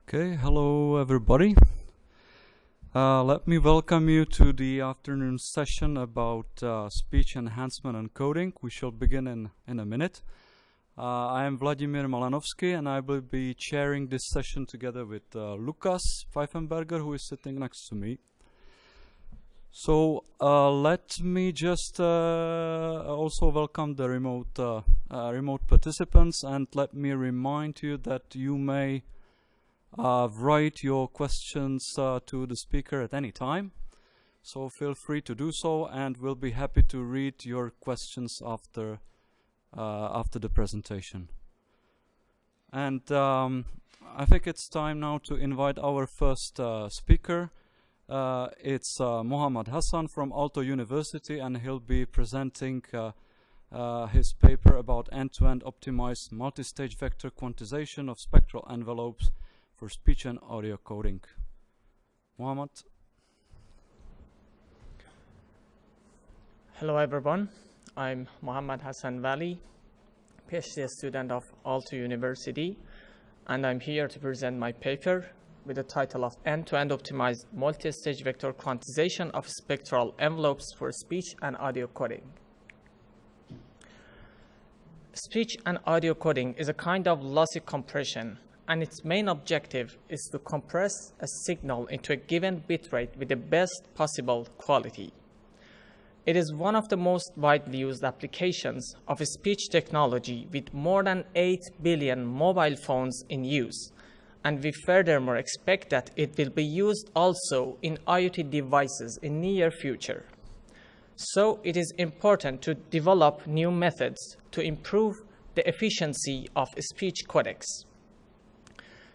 Okay, hello everybody. Let me welcome you to the afternoon session about speech enhancement and coding. We shall begin in a minute. I am Vladimir Malanovsky and I will be chairing this session together with Lukas Pfeifenberger, who is sitting next to me. So let me just also welcome the remote participants, and let me remind you that you may write your questions to the speaker at any time, so feel free to do so, and we'll be happy to read your questions after the presentation. And I think it's time now to invite our first speaker. It's Mohammad Hassan from Aalto University, and he'll be presenting his paper about end-to-end optimized multi-stage vector quantization of spectral envelopes for speech and audio coding. Mohammad. Hello everyone, I'm Mohammad Hassan Vali, PhD student of Aalto University, and I'm here to present my paper with the title of End-to-end Optimized Multi-Stage Vector Quantization of Spectral Envelopes for Speech and Audio Coding. Speech and audio coding is a kind of lossy compression, and its main objective is to compress a signal into a given bitrate with the best possible quality. It is one of the most widely used applications of speech technology, with more than 8 billion mobile phones in use, and we furthermore expect that it will be used also in IoT devices in near future. So it is important to develop new methods to improve the efficiency of speech codecs.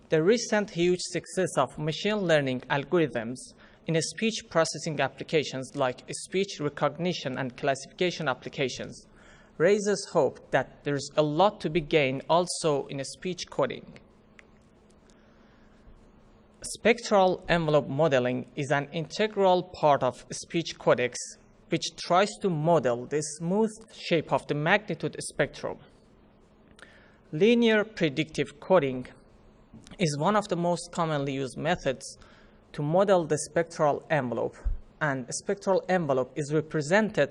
The recent huge success of machine learning algorithms in speech processing applications like speech recognition and classification applications raises hope that there's a lot to be gained also in speech coding. Spectral envelope modeling is an integral part of speech codecs, which tries to model the smooth shape of the magnitude spectrum. Linear predictive coding is one of the most commonly used methods to model the spectral envelope, and a spectral envelope is represented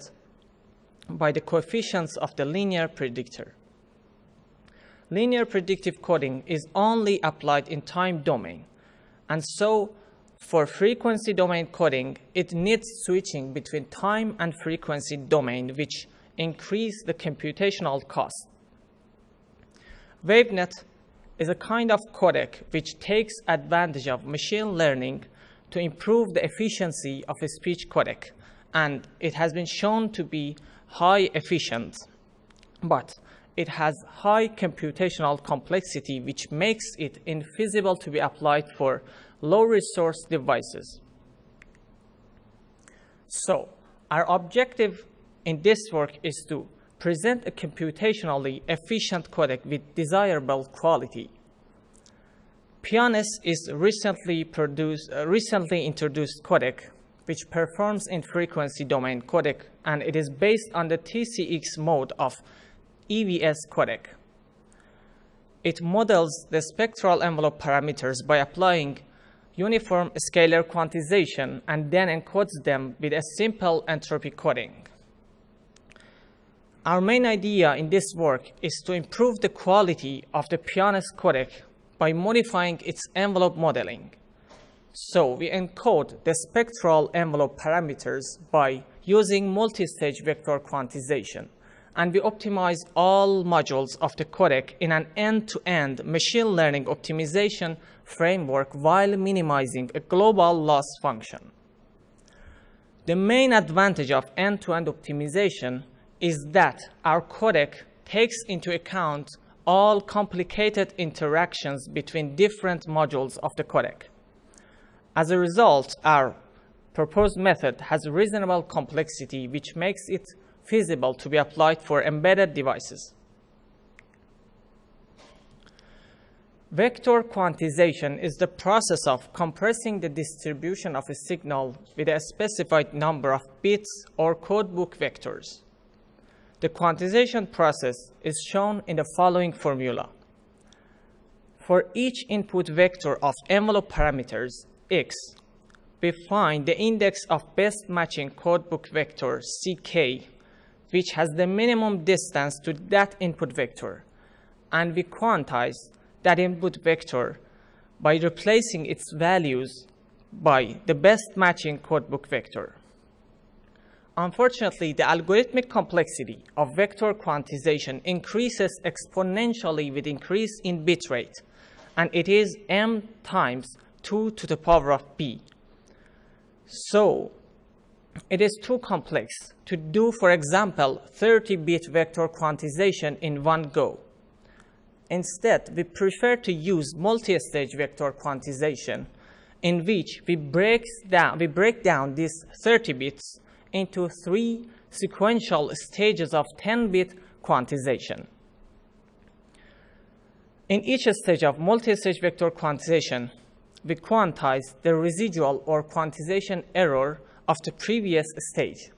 by the coefficients of the linear predictor. Linear predictive coding is only applied in time domain, and so for frequency domain coding, it needs switching between time and frequency domain, which increase the computational cost. WaveNet is a kind of codec which takes advantage of machine learning to improve the efficiency of a speech codec, and it has been shown to be high efficient, but it has high computational complexity, which makes it infeasible to be applied for low resource devices. So our objective in this work is to present a computationally efficient codec with desirable quality. PESQ is recently introduced codec, which performs in frequency domain codec, and it is based on the TCX mode of EVS codec. It models the spectral envelope parameters by applying uniform scalar quantization and then encodes them with a simple entropy coding. Our main idea in this work is to improve the quality of the PESQ codec by modifying its envelope modeling. So we encode the spectral envelope parameters by using multi-stage vector quantization, and we optimize all modules of the codec in an end-to-end machine learning optimization framework while minimizing a global loss function. The main advantage of end-to-end optimization is that our codec takes into account all complicated interactions between different modules of the codec. As a result, our proposed method has reasonable complexity, which makes it feasible to be applied for embedded devices. Vector quantization is the process of compressing the distribution of a signal with a specified number of bits or codebook vectors. The quantization process is shown in the following formula. For each input vector of envelope parameters x, we find the index of best matching codebook vector ck, which has the minimum distance to that input vector, and we quantize that input vector by replacing its values by the best matching codebook vector. Unfortunately, the algorithmic complexity of vector quantization increases exponentially with increase in bitrate, and it is m times 2 to the power of b. So, it is too complex to do, for example, 30-bit vector quantization in one go. Instead, we prefer to use multi-stage vector quantization, in which we break down these 30 bits into 3 sequential stages of 10-bit quantization. In each stage of multi-stage vector quantization, we quantize the residual or quantization error of the previous stage.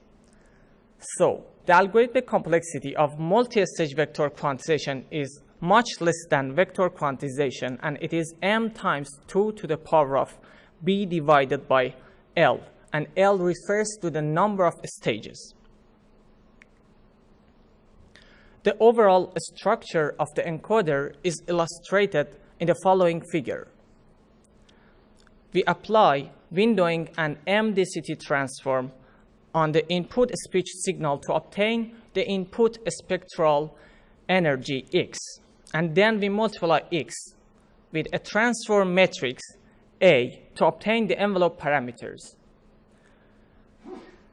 So, the algorithmic complexity of multi-stage vector quantization is much less than vector quantization, and it is m times 2 to the power of b divided by L, and L refers to the number of stages. The overall structure of the encoder is illustrated in the following figure. We apply windowing and MDCT transform on the input speech signal to obtain the input spectral energy x, and then we multiply x with a transform matrix A to obtain the envelope parameters.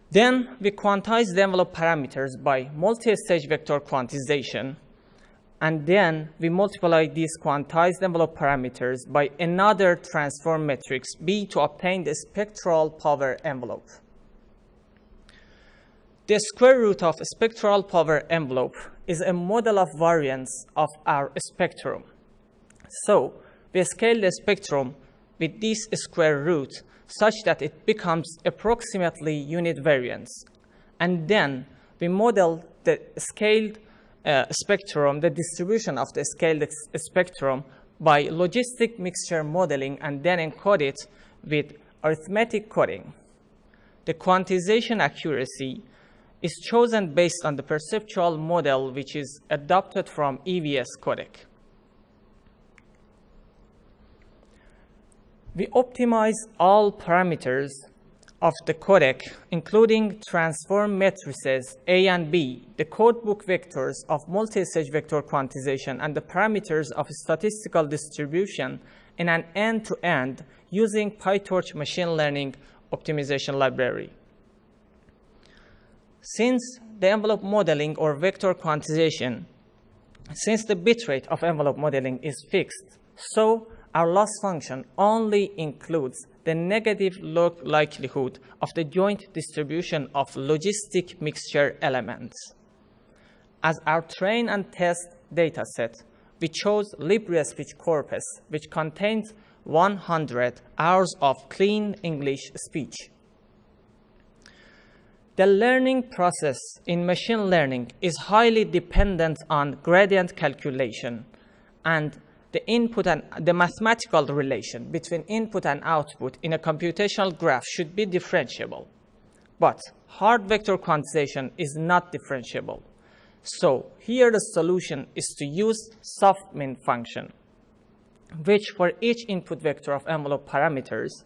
Then we quantize the envelope parameters by multi-stage vector quantization, and then we multiply these quantized envelope parameters by another transform matrix B to obtain the spectral power envelope. The square root of a spectral power envelope is a model of variance of our spectrum. So we scale the spectrum with this square root such that it becomes approximately unit variance. And then we model the scaled spectrum, the distribution of the scaled spectrum by logistic mixture modeling, and then encode it with arithmetic coding. The quantization accuracy is chosen based on the perceptual model, which is adopted from EVS codec. We optimize all parameters of the codec, including transform matrices A and B, the codebook vectors of multi-stage vector quantization, and the parameters of statistical distribution in an end-to-end using PyTorch machine learning optimization library. Since the envelope modeling or vector quantization, since the bitrate of envelope modeling is fixed, so our loss function only includes the negative log likelihood of the joint distribution of logistic mixture elements. As our train and test dataset, we chose LibreSpeech corpus, which contains 100 hours of clean English speech. The learning process in machine learning is highly dependent on gradient calculation, and the input and the mathematical relation between input and output in a computational graph should be differentiable. But hard vector quantization is not differentiable. So here the solution is to use soft min function, which for each input vector of envelope parameters,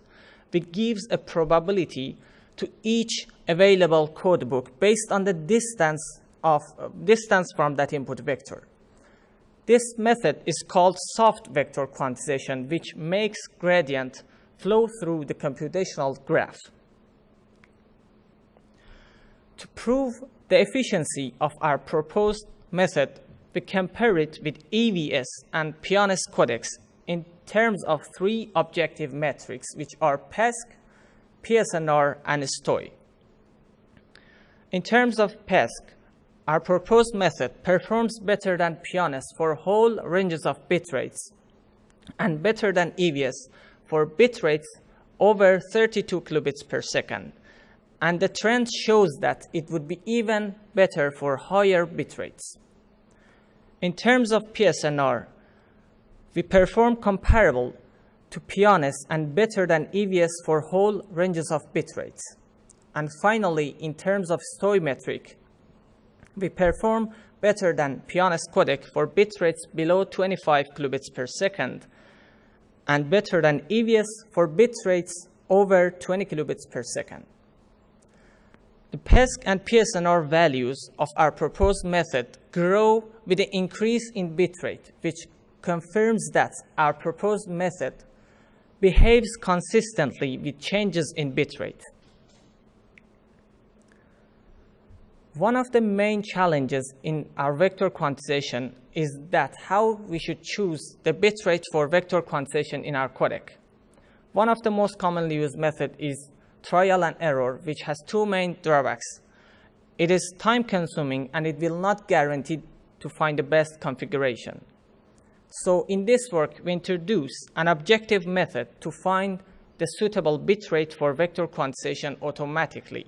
it gives a probability to each available codebook based on the distance from that input vector. This method is called soft vector quantization, which makes gradient flow through the computational graph. To prove the efficiency of our proposed method, we compare it with EVS and PESQ codecs in terms of 3 objective metrics, which are PESQ, PSNR, and STOI. In terms of PESQ, our proposed method performs better than PESQ for whole ranges of bitrates and better than EVS for bitrates over 32 kilobits per second. And the trend shows that it would be even better for higher bitrates. In terms of PSNR, We perform comparable to PESNR and better than EVS for whole ranges of bitrates. And finally, in terms of stoichiometric, we perform better than PESNR codec for bitrates below 25 kilobits per second and better than EVS for bitrates over 20 kilobits per second. The PESQ and PSNR values of our proposed method grow with the increase in bitrate, which confirms that our proposed method behaves consistently with changes in bitrate. One of the main challenges in our vector quantization is that how we should choose the bitrate for vector quantization in our codec. One of the most commonly used methods is trial and error, which has two main drawbacks. It is time consuming and it will not guarantee to find the best configuration. So in this work, we introduce an objective method to find the suitable bitrate for vector quantization automatically.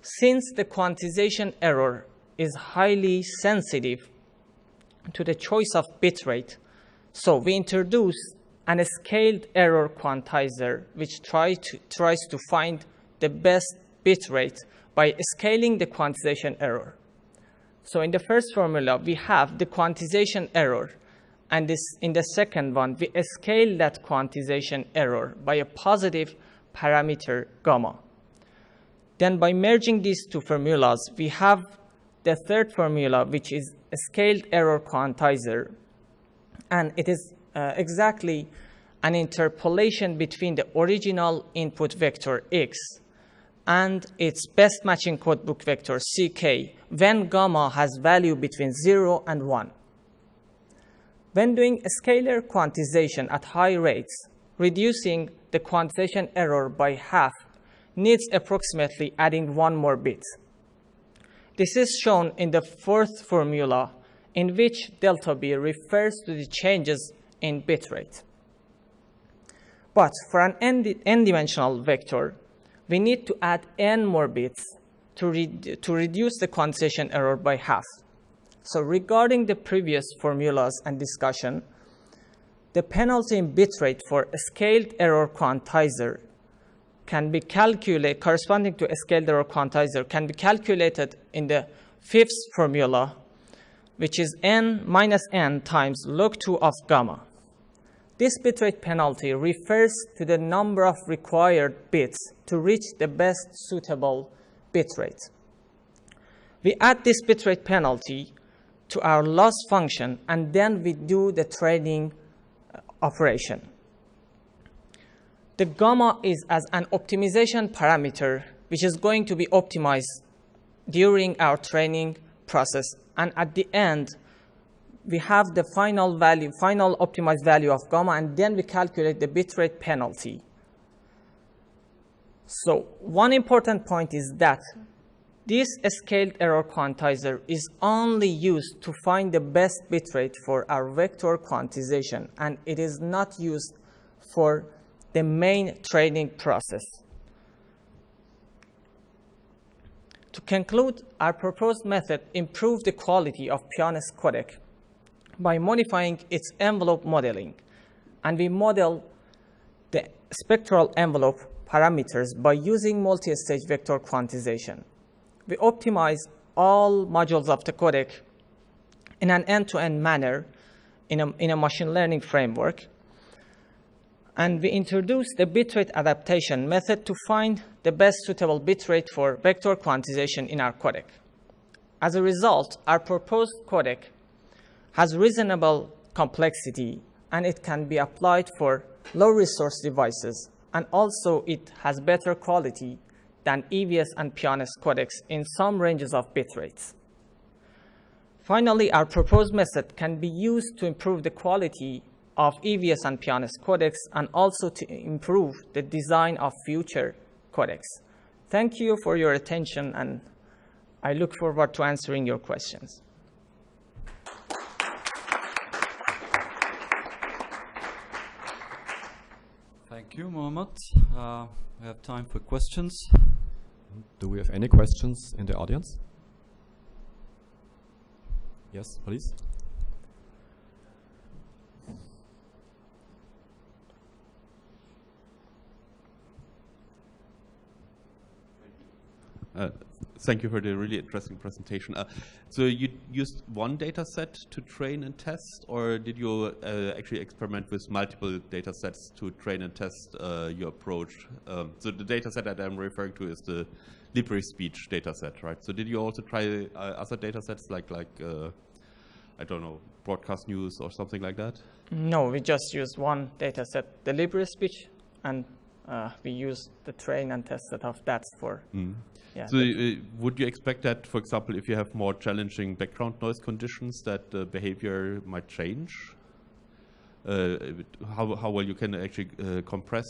Since the quantization error is highly sensitive to the choice of bitrate, so we introduce a scaled error quantizer which tries to find the best bitrate by scaling the quantization error. So in the first formula, we have the quantization error, and in the second one, we scale that quantization error by a positive parameter gamma. Then by merging these two formulas, we have the third formula, which is a scaled error quantizer, and it is exactly an interpolation between the original input vector x and its best matching codebook vector ck when gamma has value between 0 and 1. When doing a scalar quantization at high rates, reducing the quantization error by half needs approximately adding one more bit. This is shown in the fourth formula, in which delta b refers to the changes in bitrate. But for an n-dimensional vector, we need to add n more bits to reduce the quantization error by half. So regarding the previous formulas and discussion, the penalty in bitrate for a scaled error quantizer can be calculated, corresponding to a scaled error quantizer, can be calculated in the fifth formula, which is n minus n times log 2 of gamma. This bitrate penalty refers to the number of required bits to reach the best suitable bitrate. We add this bitrate penalty to our loss function, and then we do the training operation. The gamma is as an optimization parameter, which is going to be optimized during our training process. And at the end, we have the final optimized value of gamma, and then we calculate the bitrate penalty. So one important point is that this scaled error quantizer is only used to find the best bitrate for our vector quantization, and it is not used for the main training process. To conclude, our proposed method improved the quality of PESNR codec by modifying its envelope modeling, and we model the spectral envelope parameters by using multi-stage vector quantization. We optimize all modules of the codec in an end-to-end manner in a machine learning framework, and we introduce the bitrate adaptation method to find the best suitable bitrate for vector quantization in our codec. As a result, our proposed codec has reasonable complexity, and it can be applied for low-resource devices, and also it has better quality than EVS and PESNR codecs in some ranges of bitrates. Finally, our proposed method can be used to improve the quality of EVS and PESNR codecs, and also to improve the design of future codecs. Thank you for your attention, and I look forward to answering your questions. Thank you, Mohammad. We have time for questions. Do we have any questions in the audience? Yes, please. Thank you for the really interesting presentation. So you used one data set to train and test, or did you actually experiment with multiple data sets to train and test your approach? So the data set that I'm referring to is the LibreSpeech data set, right? So did you also try other data sets like I don't know, broadcast news or something like that? No, we just used one data set, the LibreSpeech, and we used the train and test set of that for. Yeah, so would you expect that, for example, if you have more challenging background noise conditions, that the behavior might change? How well you can actually compress?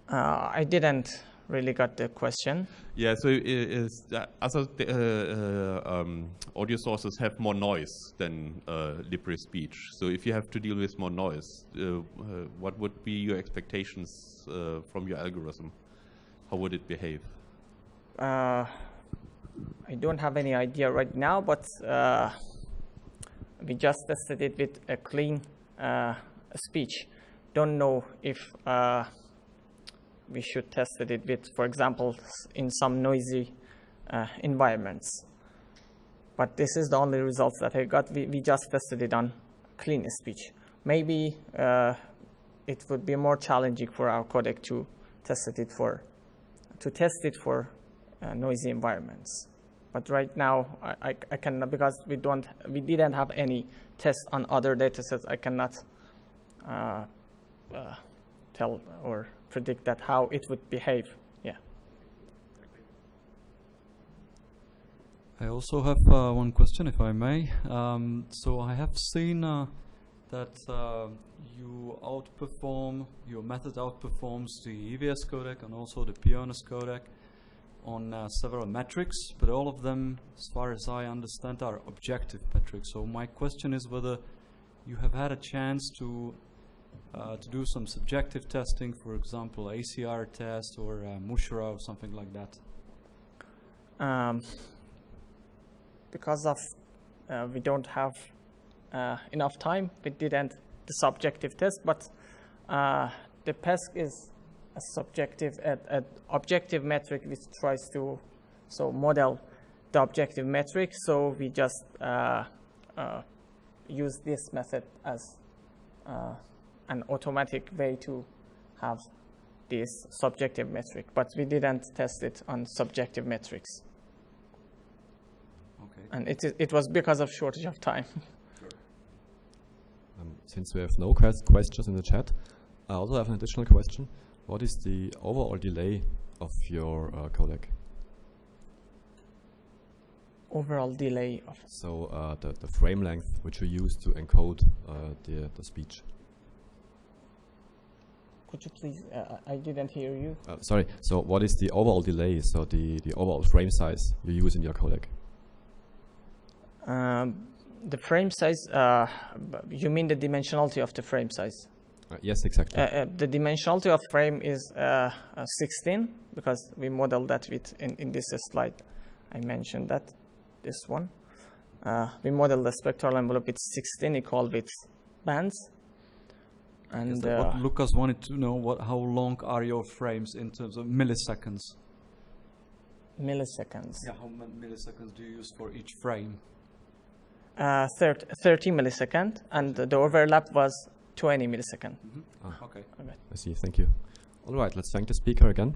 I didn't really got the question. Yeah, so other audio sources have more noise than LibreSpeech. So if you have to deal with more noise, what would be your expectations from your algorithm? How would it behave? I don't have any idea right now, but we just tested it with a clean speech. Don't know if we should test it with, for example, in some noisy environments. But this is the only results that I got. We just tested it on clean speech. Maybe it would be more challenging for our codec to test it for noisy environments. But right now, I cannot, because we didn't have any tests on other datasets. I cannot tell or predict that how it would behave. Yeah. I also have one question, if I may. So I have seen that your method outperforms the EVS codec and also the PESQ codec on several metrics, but all of them, as far as I understand, are objective metrics. So my question is whether you have had a chance to do some subjective testing, for example, ACR test or Mushra or something like that. Because of we don't have enough time, we didn't the subjective test, but the PESQ is a subjective, an objective metric which tries to model the objective metric. So we just use this method as an automatic way to have this subjective metric, but we didn't test it on subjective metrics. Okay. And it was because of shortage of time. Sure. Since we have no questions in the chat, I also have an additional question. What is the overall delay of your codec? Overall delay of... So the frame length which you use to encode the speech. Could you please, I didn't hear you. Sorry, so what is the overall delay, so the overall frame size you use in your codec? The frame size, you mean the dimensionality of the frame size? Yes, exactly. The dimensionality of frame is 16, because we modeled that with, in this slide, I mentioned that, this one. We modeled the spectral envelope with 16 equal with bands. And what Lucas wanted to know, how long are your frames in terms of milliseconds? Milliseconds. Yeah, how many milliseconds do you use for each frame? 30 milliseconds, and the overlap was 20 milliseconds. Mm-hmm. Ah. Okay. I see, thank you. All right, let's thank the speaker again.